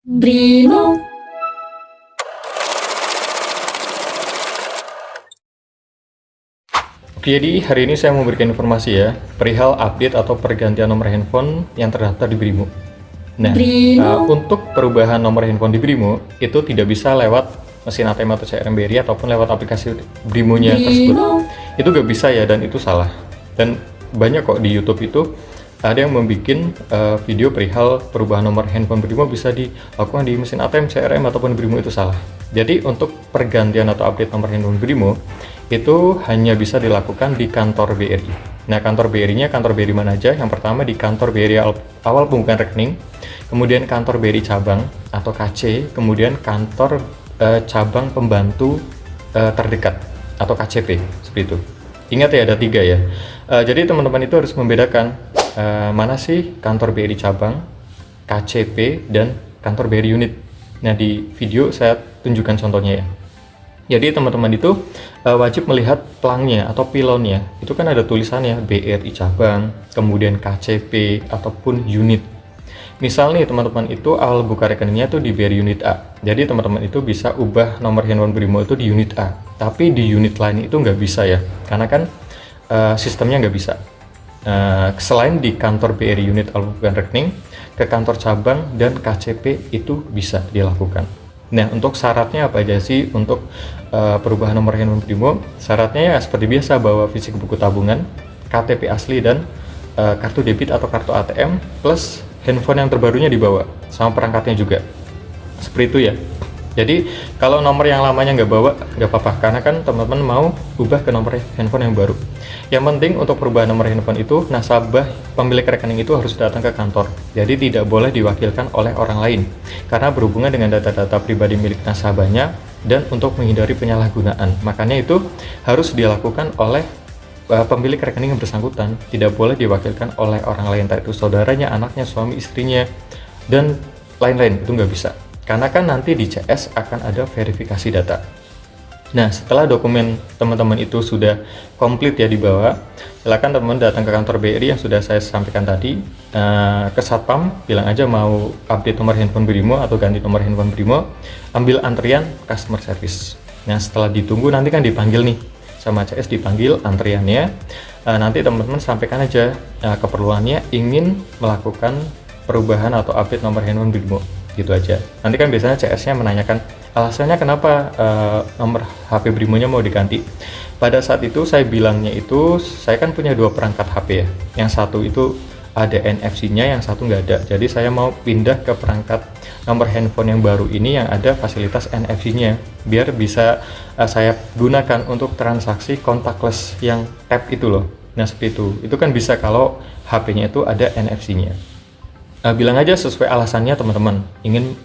Brimo. Oke, jadi hari ini saya mau memberikan informasi ya perihal update atau pergantian nomor handphone yang terdaftar di Brimo. Nah, untuk perubahan nomor handphone di Brimo itu tidak bisa lewat mesin ATM atau CRM BRI ataupun lewat aplikasi Brimonya tersebut. Itu gak bisa ya, dan itu salah. Dan banyak kok di YouTube itu ada yang membuat video perihal perubahan nomor handphone Brimo bisa dilakukan di mesin ATM, CRM ataupun Brimo, itu salah. Jadi untuk pergantian atau update nomor handphone Brimo itu hanya bisa dilakukan di kantor BRI. Nah, kantor BRI-nya kantor BRI mana aja? Yang pertama di kantor BRI awal pembukaan rekening, kemudian kantor BRI cabang atau KC, kemudian kantor cabang pembantu terdekat atau KCP, seperti itu. Ingat ya, ada 3 ya. Jadi teman-teman itu harus membedakan mana sih kantor BRI cabang, KCP, dan kantor BRI unit. Nah, di video saya tunjukkan contohnya ya. Jadi teman-teman itu wajib melihat pelangnya atau pilonnya. Itu kan ada tulisannya BRI cabang, kemudian KCP ataupun unit. Misal nih teman-teman itu awal buka rekeningnya itu di BRI unit A. Jadi teman-teman itu bisa ubah nomor handphone Brimo itu di unit A. Tapi di unit lain itu nggak bisa ya, karena kan sistemnya nggak bisa. Selain di kantor BRI unit awal buka rekening, ke kantor cabang dan KCP itu bisa dilakukan. Nah, untuk syaratnya apa aja sih untuk perubahan nomor handphone Brimo? Syaratnya ya seperti biasa, bawa fisik buku tabungan, KTP asli, dan kartu debit atau kartu ATM, plus handphone yang terbarunya dibawa, sama perangkatnya juga. Seperti itu ya. Jadi kalau nomor yang lamanya nggak bawa, nggak apa-apa, karena kan teman-teman mau ubah ke nomor handphone yang baru. Yang penting untuk perubahan nomor handphone itu, nasabah pemilik rekening itu harus datang ke kantor. Jadi tidak boleh diwakilkan oleh orang lain, karena berhubungan dengan data-data pribadi milik nasabahnya dan untuk menghindari penyalahgunaan. Makanya itu harus dilakukan oleh pemilik rekening yang bersangkutan. Tidak boleh diwakilkan oleh orang lain, entah itu saudaranya, anaknya, suami, istrinya, dan lain-lain. Itu nggak bisa. Karena kan nanti di CS akan ada verifikasi data. Nah, setelah dokumen teman-teman itu sudah komplit ya dibawa, silakan teman-teman datang ke kantor BRI yang sudah saya sampaikan tadi, ke Satpam, bilang aja mau update nomor handphone Brimo atau ganti nomor handphone Brimo, ambil antrian customer service. Nah, setelah ditunggu nanti kan dipanggil nih, sama CS dipanggil antriannya, nanti teman-teman sampaikan aja keperluannya ingin melakukan perubahan atau update nomor handphone Brimo. Gitu aja. Nanti kan biasanya CS-nya menanyakan alasannya kenapa nomor HP Brimonya mau diganti. Pada saat itu saya bilangnya itu, saya kan punya 2 perangkat HP ya. Yang satu itu ada NFC-nya, yang satu nggak ada. Jadi saya mau pindah ke perangkat nomor handphone yang baru ini yang ada fasilitas NFC-nya, biar bisa saya gunakan untuk transaksi contactless yang tap itu loh. Nah, seperti itu. Itu kan bisa kalau HP-nya itu ada NFC-nya. Bilang aja sesuai alasannya teman-teman ingin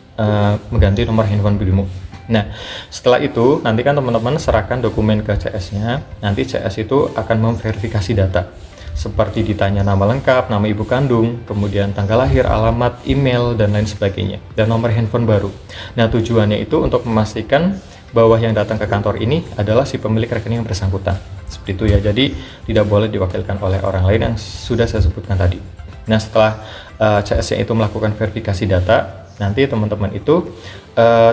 mengganti nomor handphone Brimo. Nah, setelah itu nanti kan teman-teman serahkan dokumen ke CS-nya. Nanti CS itu akan memverifikasi data, seperti ditanya nama lengkap, nama ibu kandung, kemudian tanggal lahir, alamat, email, dan lain sebagainya, dan nomor handphone baru. Nah, tujuannya itu untuk memastikan bahwa yang datang ke kantor ini adalah si pemilik rekening yang bersangkutan. Seperti itu ya. Jadi tidak boleh diwakilkan oleh orang lain yang sudah saya sebutkan tadi. Nah, setelah CS-nya itu melakukan verifikasi data, nanti teman-teman itu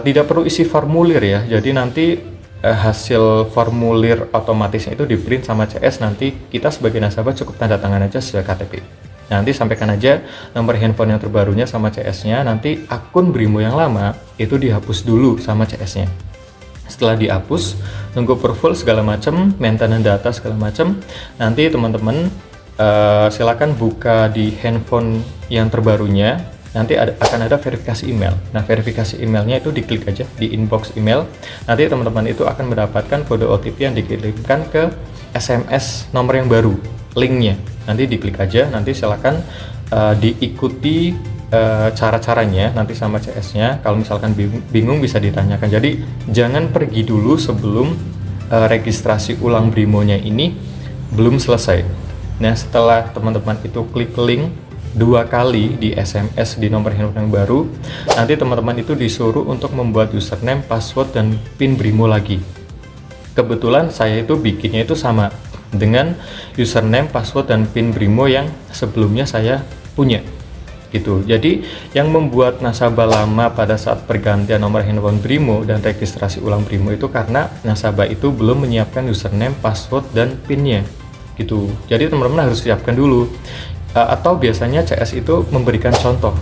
tidak perlu isi formulir ya. Jadi nanti hasil formulir otomatisnya itu di-print sama CS. Nanti kita sebagai nasabah cukup tanda tangan aja sesuai KTP. Nanti sampaikan aja nomor handphone yang terbarunya sama CS-nya. Nanti akun Brimo yang lama itu dihapus dulu sama CS-nya. Setelah dihapus, nunggu approval segala macam, maintenance data segala macam, nanti teman-teman silakan buka di handphone yang terbarunya. Nanti akan ada verifikasi email. Nah, verifikasi emailnya itu diklik aja di inbox email. Nanti teman-teman itu akan mendapatkan kode OTP yang dikirimkan ke SMS nomor yang baru, linknya. Nanti diklik aja. Nanti silakan diikuti cara-caranya nanti sama CS-nya. Kalau misalkan bingung bisa ditanyakan. Jadi jangan pergi dulu sebelum registrasi ulang Brimonya ini belum selesai. Nah, setelah teman-teman itu klik link 2 kali di SMS di nomor handphone yang baru, nanti teman-teman itu disuruh untuk membuat username, password, dan PIN Brimo lagi. Kebetulan saya itu bikinnya itu sama dengan username, password, dan PIN Brimo yang sebelumnya saya punya. gitu. Jadi yang membuat nasabah lama pada saat pergantian nomor handphone Brimo dan registrasi ulang Brimo itu karena nasabah itu belum menyiapkan username, password, dan PIN-nya gitu. Jadi teman-teman harus siapkan dulu. Atau biasanya CS itu memberikan contoh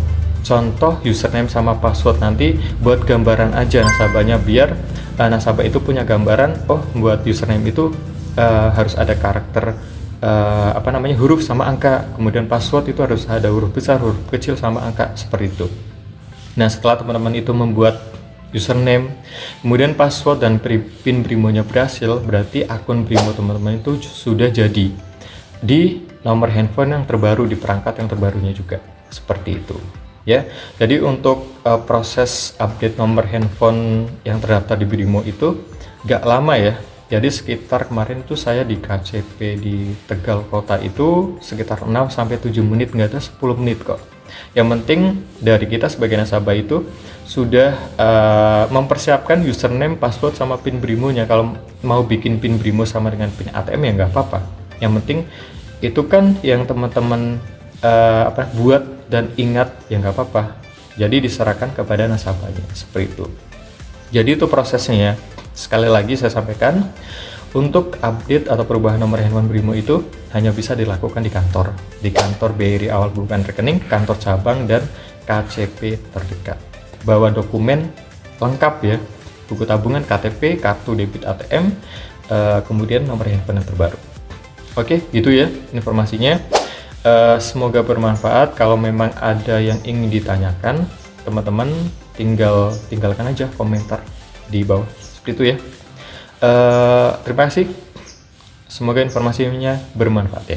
username sama password, nanti buat gambaran aja nasabahnya, biar nasabah itu punya gambaran, oh buat username itu harus ada karakter huruf sama angka, kemudian password itu harus ada huruf besar, huruf kecil sama angka, seperti itu. Nah, setelah teman-teman itu membuat username, kemudian password dan PIN Brimonya berhasil, berarti akun Brimo teman-teman itu sudah jadi di nomor handphone yang terbaru, di perangkat yang terbarunya juga, seperti itu ya. Jadi untuk proses update nomor handphone yang terdaftar di Brimo itu gak lama ya. Jadi sekitar kemarin tuh saya di KCP di Tegal Kota itu sekitar 6-7 menit, nggak ada 10 menit kok. Yang penting dari kita sebagai nasabah itu sudah mempersiapkan username, password, sama PIN Brimonya. Kalau mau bikin PIN Brimo sama dengan PIN ATM ya nggak apa-apa. Yang penting itu kan yang teman-teman buat dan ingat ya nggak apa-apa. Jadi diserahkan kepada nasabahnya, seperti itu. Jadi itu prosesnya ya. Sekali lagi saya sampaikan, untuk update atau perubahan nomor handphone Brimo itu hanya bisa dilakukan di kantor BRI awal bukan rekening, kantor cabang, dan KCP terdekat. Bawa dokumen lengkap ya, buku tabungan, KTP, kartu debit ATM, kemudian nomor handphone yang terbaru. Oke, gitu ya informasinya. Semoga bermanfaat. Kalau memang ada yang ingin ditanyakan, teman-teman tinggalkan aja komentar di bawah. Itu ya. Terima kasih. Semoga informasinya bermanfaat ya.